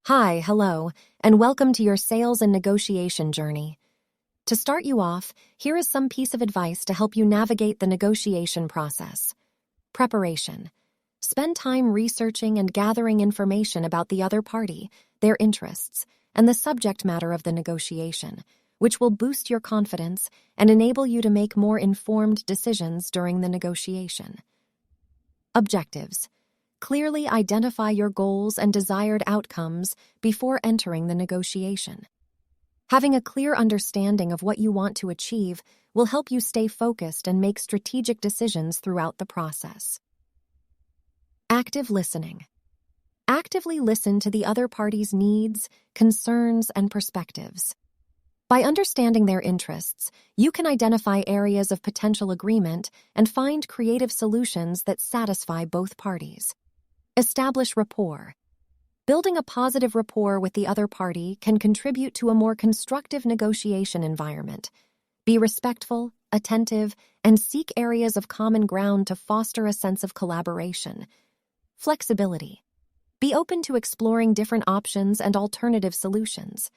Hi, hello, and welcome to your sales and negotiation journey. To start you off, here is some piece of advice to help you navigate the negotiation process. Preparation. Spend time researching and gathering information about the other party, their interests, and the subject matter of the negotiation, which will boost your confidence and enable you to make more informed decisions during the negotiation. Objectives. Clearly identify your goals and desired outcomes before entering the negotiation. Having a clear understanding of what you want to achieve will help you stay focused and make strategic decisions throughout the process. Active listening. Actively listen to the other party's needs, concerns, and perspectives. By understanding their interests, you can identify areas of potential agreement and find creative solutions that satisfy both parties. Establish rapport. Building a positive rapport with the other party can contribute to a more constructive negotiation environment. Be respectful, attentive, and seek areas of common ground to foster a sense of collaboration. Flexibility. Be open to exploring different options and alternative solutions.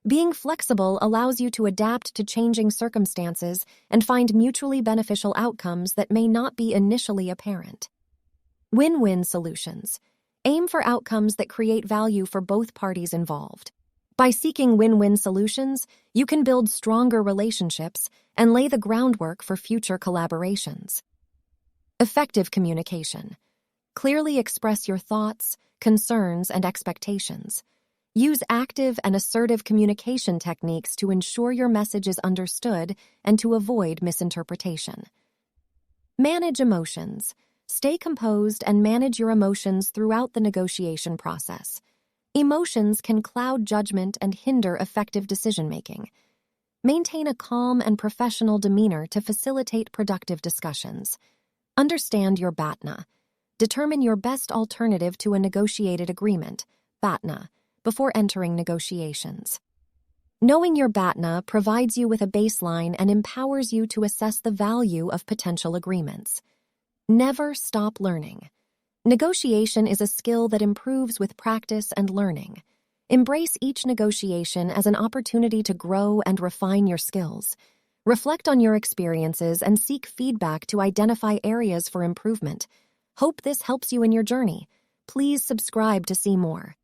Being flexible allows you to adapt to changing circumstances and find mutually beneficial outcomes that may not be initially apparent. Win-win solutions. Aim for outcomes that create value for both parties involved. By seeking win-win solutions, you can build stronger relationships and lay the groundwork for future collaborations. Effective communication. Clearly express your thoughts, concerns, and expectations. Use active and assertive communication techniques to ensure your message is understood and to avoid misinterpretation. Manage emotions. Stay composed and manage your emotions throughout the negotiation process. Emotions can cloud judgment and hinder effective decision-making. Maintain a calm and professional demeanor to facilitate productive discussions. Understand your BATNA. Determine your best alternative to a negotiated agreement, BATNA, before entering negotiations. Knowing your BATNA provides you with a baseline and empowers you to assess the value of potential agreements. Never stop learning. Negotiation is a skill that improves with practice and learning. Embrace each negotiation as an opportunity to grow and refine your skills. Reflect on your experiences and seek feedback to identify areas for improvement. Hope this helps you in your journey. Please subscribe to see more.